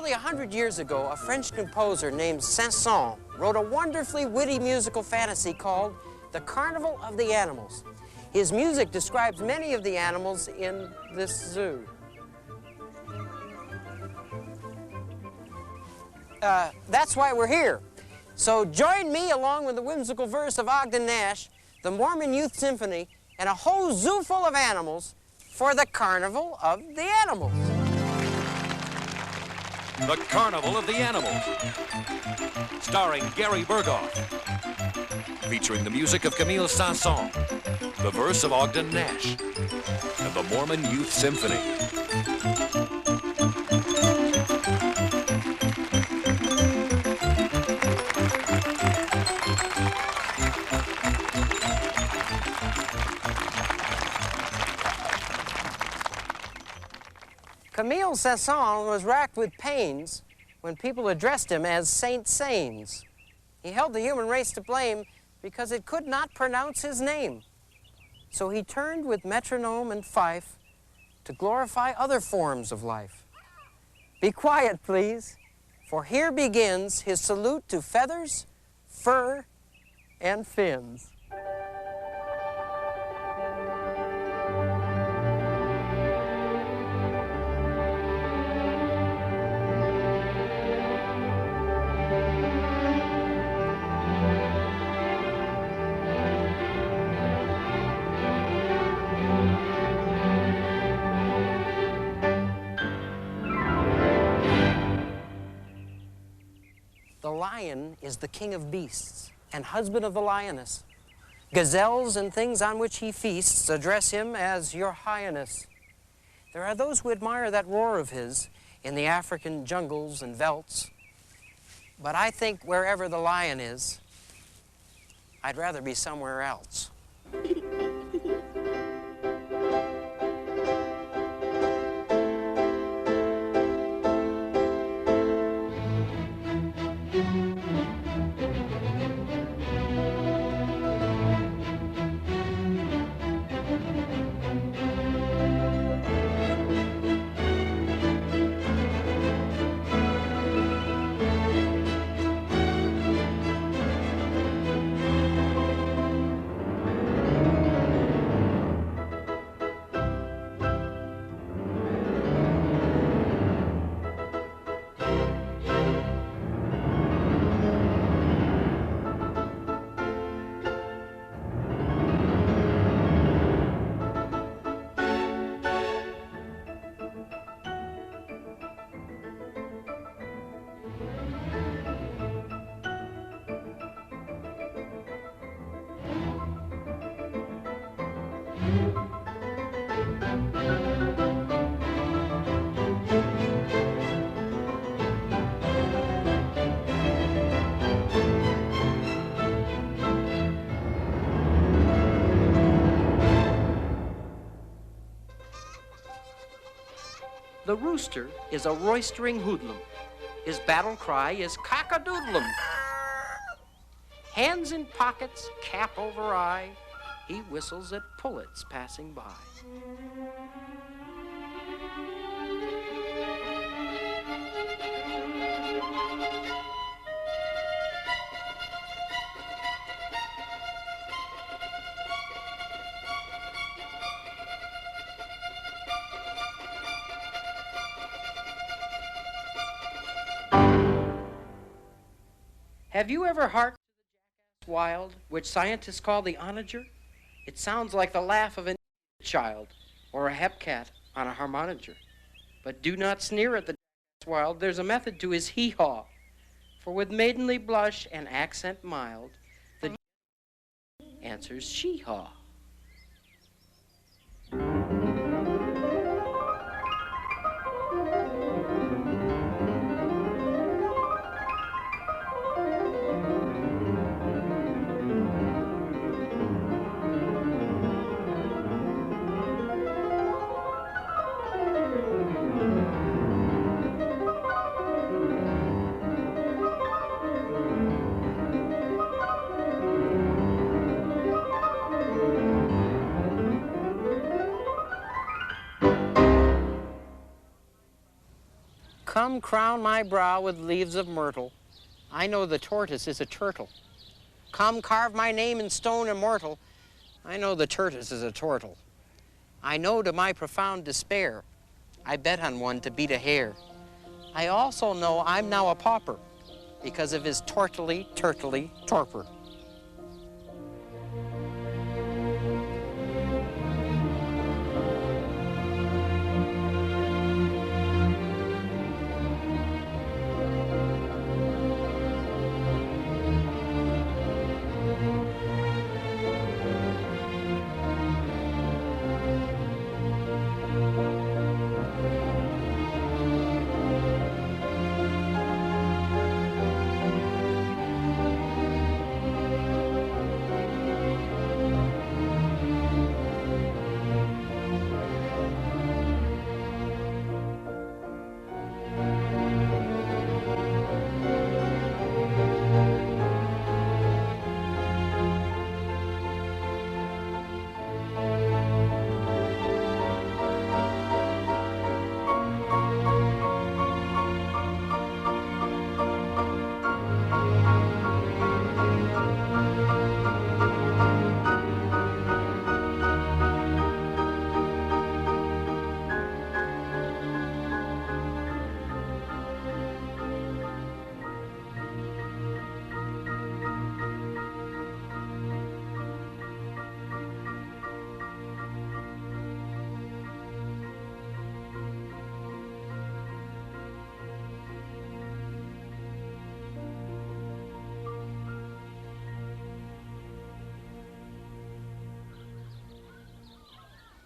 Nearly 100 years ago, a French composer named Saint-Saens wrote a wonderfully witty musical fantasy called The Carnival of the Animals. His music describes many of the animals in this zoo. That's why we're here. So join me along with the whimsical verse of Ogden Nash, the Mormon Youth Symphony, and a whole zoo full of animals for the Carnival of the Animals. The Carnival of the Animals, starring Gary Burghoff, featuring the music of Camille Saint-Saens, the verse of Ogden Nash, and the Mormon Youth Symphony. Camille Saint-Saens was racked with pains when people addressed him as Saint-Saens. He held the human race to blame because it could not pronounce his name. So he turned with metronome and fife to glorify other forms of life. Be quiet, please, for here begins his salute to feathers, fur, and fins. The lion is the king of beasts and husband of the lioness. Gazelles and things on which he feasts address him as Your Highness. There are those who admire that roar of his in the African jungles and velds. But I think wherever the lion is, I'd rather be somewhere else. The rooster is a roistering hoodlum. His battle cry is cock-a-doodlum. Hands in pockets, cap over eye, he whistles at pullets passing by. Have you ever harked to the jackass wild, which scientists call the onager? It sounds like the laugh of a child or a hepcat on a harmonica. But do not sneer at the jackass wild. There's a method to his hee-haw. For with maidenly blush and accent mild, the answers she-haw. Come crown my brow with leaves of myrtle. I know the tortoise is a turtle. Come carve my name in stone immortal. I know the tortoise is a turtle. I know to my profound despair, I bet on one to beat a hare. I also know I'm now a pauper because of his turtly torpor.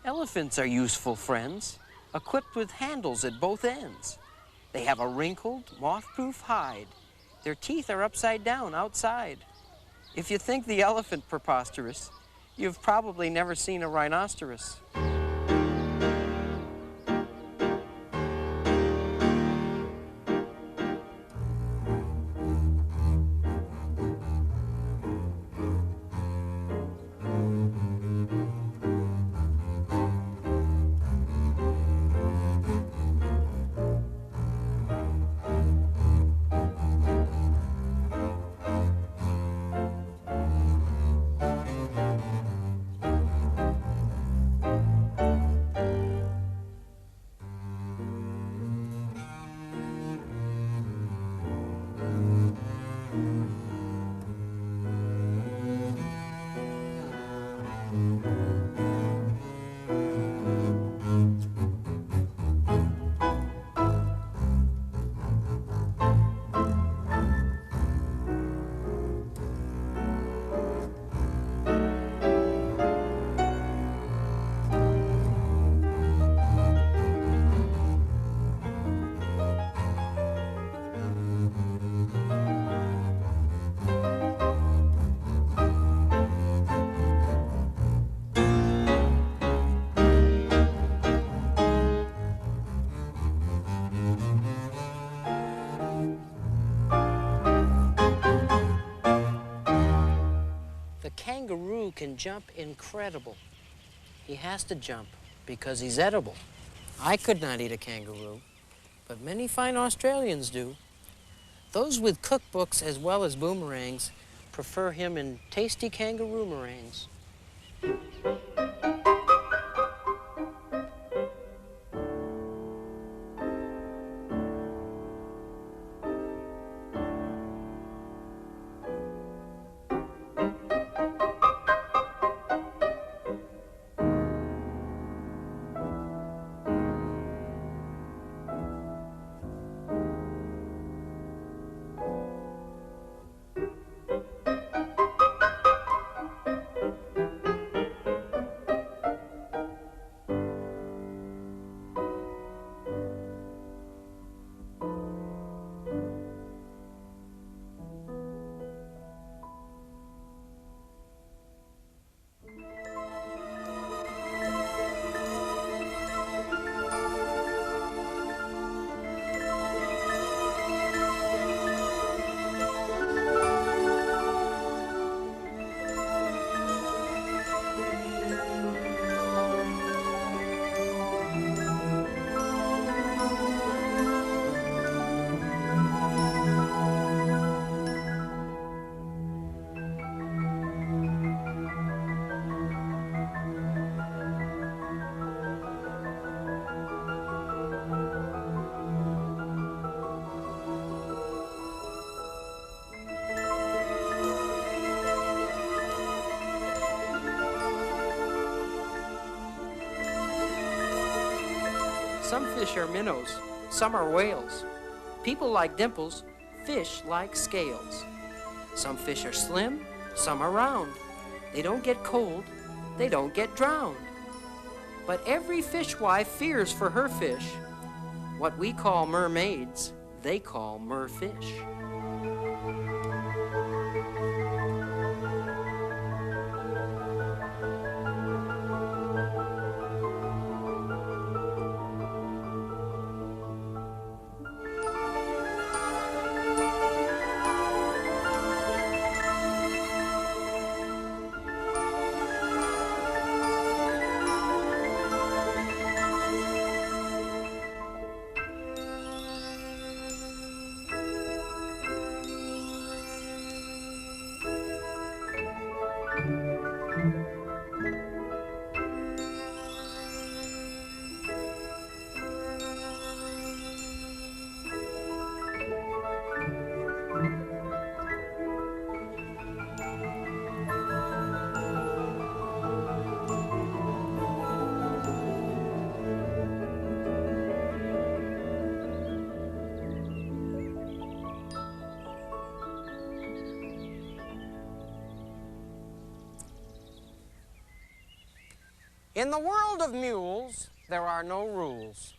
Elephants are useful friends, equipped with handles at both ends. They have a wrinkled, moth-proof hide. Their teeth are upside down outside. If you think the elephant preposterous, you've probably never seen a rhinoceros. The kangaroo can jump incredible. He has to jump because he's edible. I could not eat a kangaroo, but many fine Australians do. Those with cookbooks as well as boomerangs prefer him in tasty kangaroo meringues. Some fish are minnows, some are whales. People like dimples, fish like scales. Some fish are slim, some are round. They don't get cold, they don't get drowned. But every fishwife fears for her fish. What we call mermaids, they call merfish. In the world of mules, there are no rules.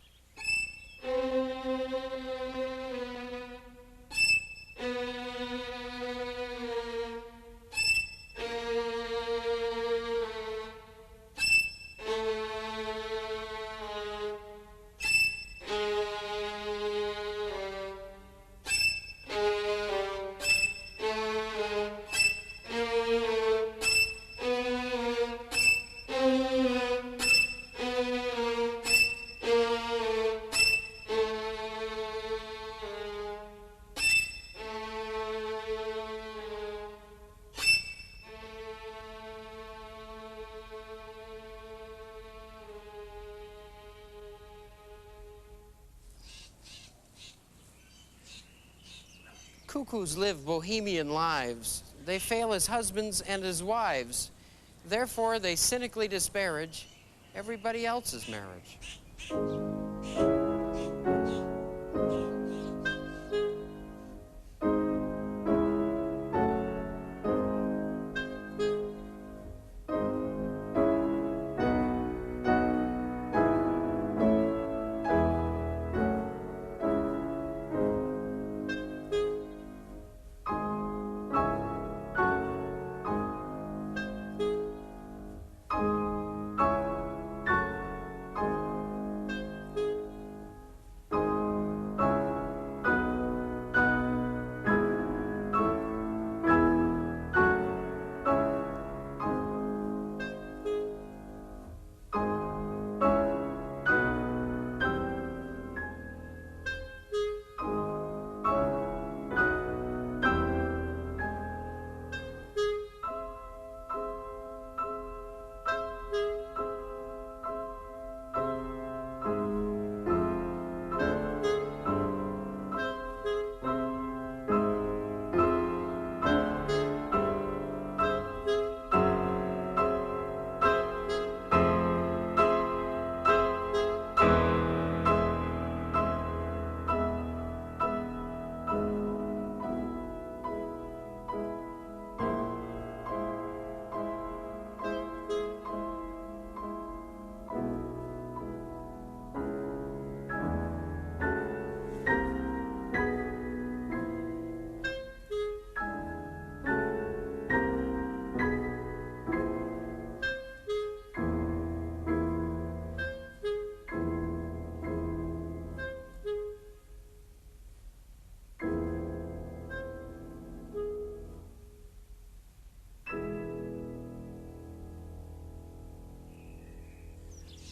Cuckoos live bohemian lives. They fail as husbands and as wives. Therefore, they cynically disparage everybody else's marriage.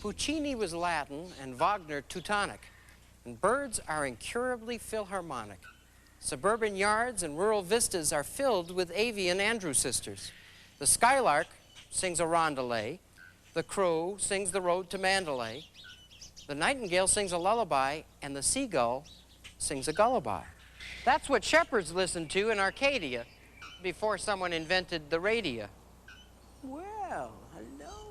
Puccini was Latin and Wagner Teutonic, and birds are incurably Philharmonic. Suburban yards and rural vistas are filled with avian Andrew sisters. The skylark sings a rondelay, the crow sings the road to Mandalay, the nightingale sings a lullaby, and the seagull sings a gulliby. That's what shepherds listened to in Arcadia before someone invented the radio. Well, hello.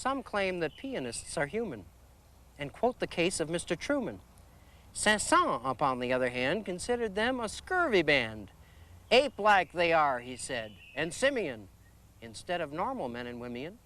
Some claim that pianists are human and quote the case of Mr. Truman. Saint-Saens, upon the other hand, considered them a scurvy band. Ape-like they are, he said, and simian, instead of normal men and women.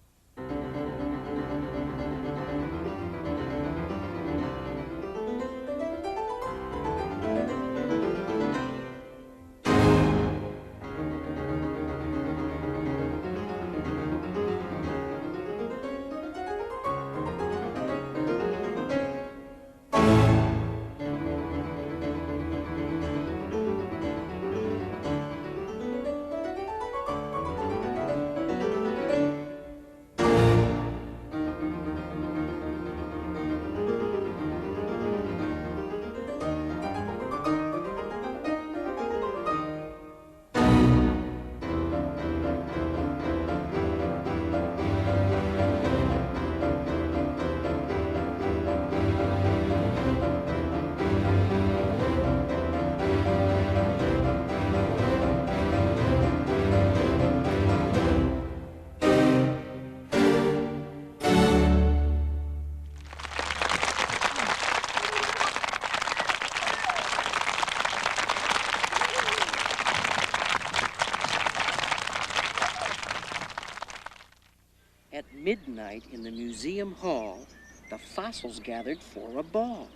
At midnight in the museum hall, the fossils gathered for a ball.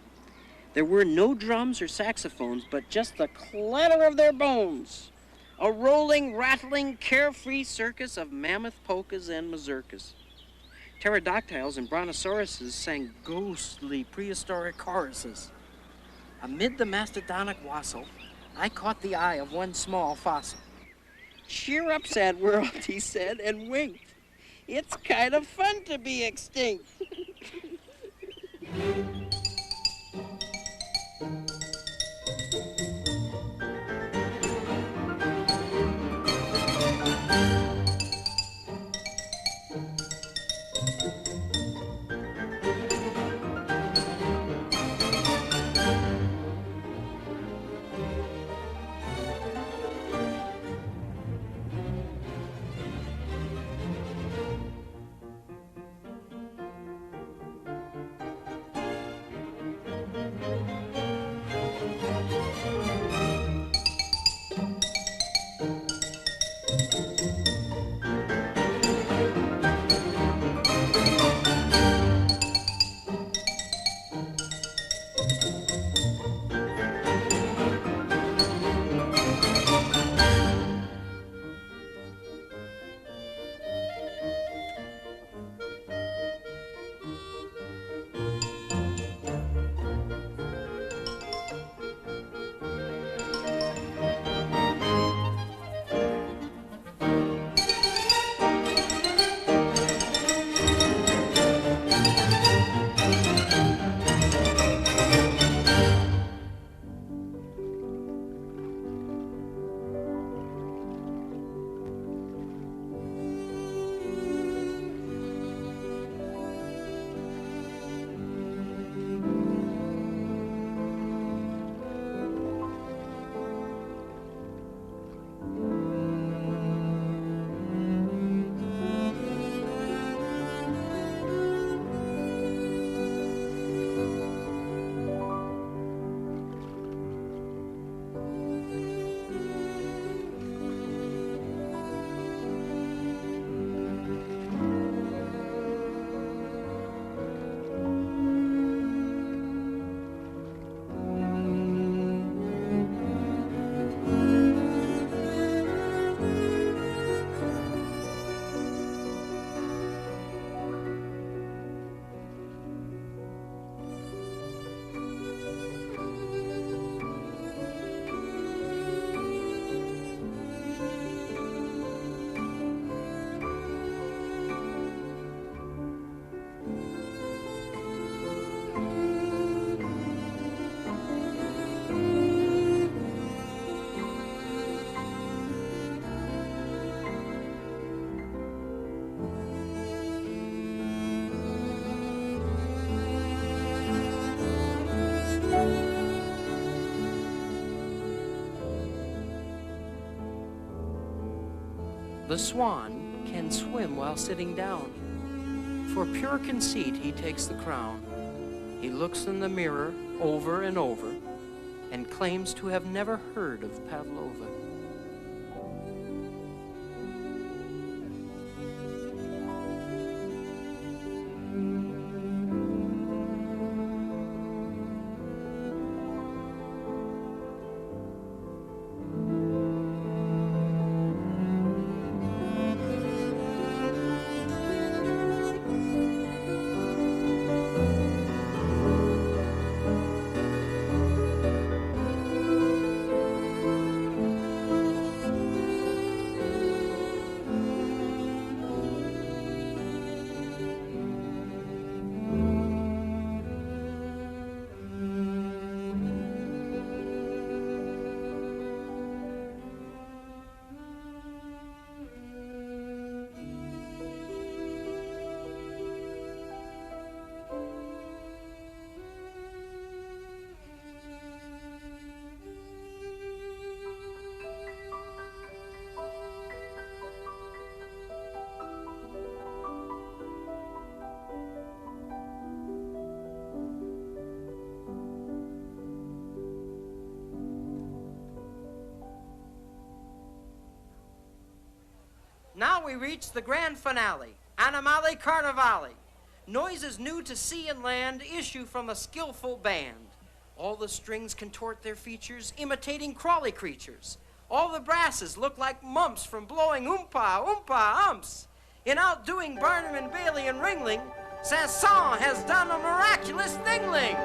There were no drums or saxophones, but just the clatter of their bones. A rolling, rattling, carefree circus of mammoth polkas and mazurkas. Pterodactyls and brontosauruses sang ghostly prehistoric choruses. Amid the mastodonic wassail, I caught the eye of one small fossil. "Cheer up, sad world," he said, and winked. "It's kind of fun to be extinct." The swan can swim while sitting down. For pure conceit, he takes the crown. He looks in the mirror over and over and claims to have never heard of Pavlova. Now we reach the grand finale, Animale Carnivale. Noises new to sea and land issue from a skillful band. All the strings contort their features, imitating crawly creatures. All the brasses look like mumps from blowing oompa, oompa, umps. In outdoing Barnum and Bailey and Ringling, Saint-Saens has done a miraculous thingling.